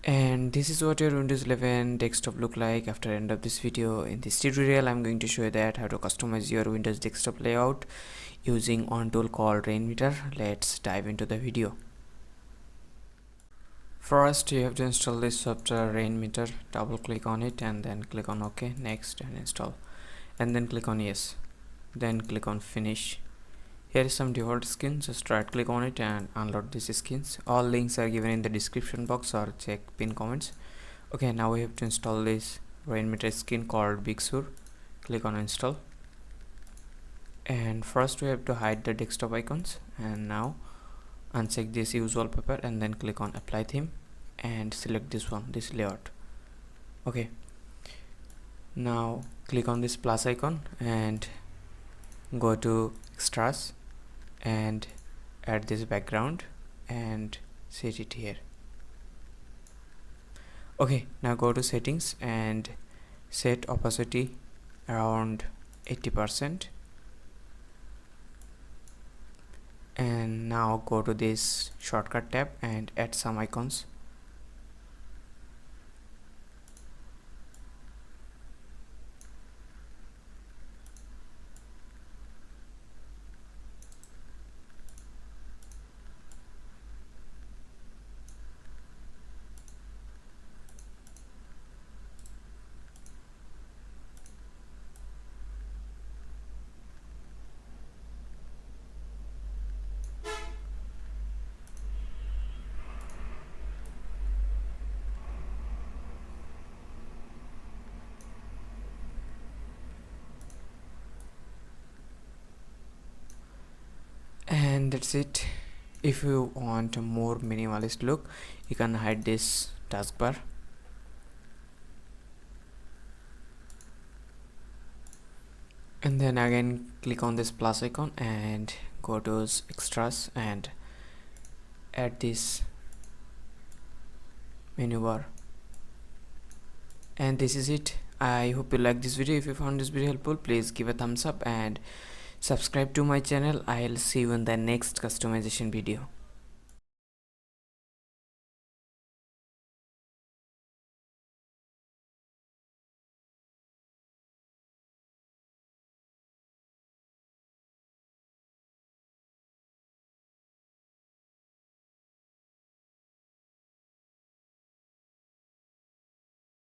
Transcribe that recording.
And this is what your Windows 11 desktop look like after end of this video. In this tutorial I'm going to show you that how to customize your Windows desktop layout using one tool called Rainmeter. Let's dive into the video. First you have to install this software Rainmeter. Double click on it and then click on OK, next, and install, and then click on yes, then click on finish. Here is some default skins, just right click on it and unload these skins. All links are given in the description box or check pin comments. Okay, now we have to install this Rainmeter skin called Big Sur. Click on install, and first we have to hide the desktop icons, and now uncheck this use wallpaper and then click on apply theme and select this one, this layout. Okay, now click on this plus icon and go to extras and add this background and set it here. Okay, now go to settings and set opacity around 80%, and now go to this shortcut tab and add some icons. And that's it. If you want a more minimalist look, you can hide this taskbar. And then again click on this plus icon and go to extras and add this menu bar. And this is it. I hope you like this video. If you found this video helpful, please give a thumbs up and subscribe to my channel. I'll see you in the next customization video.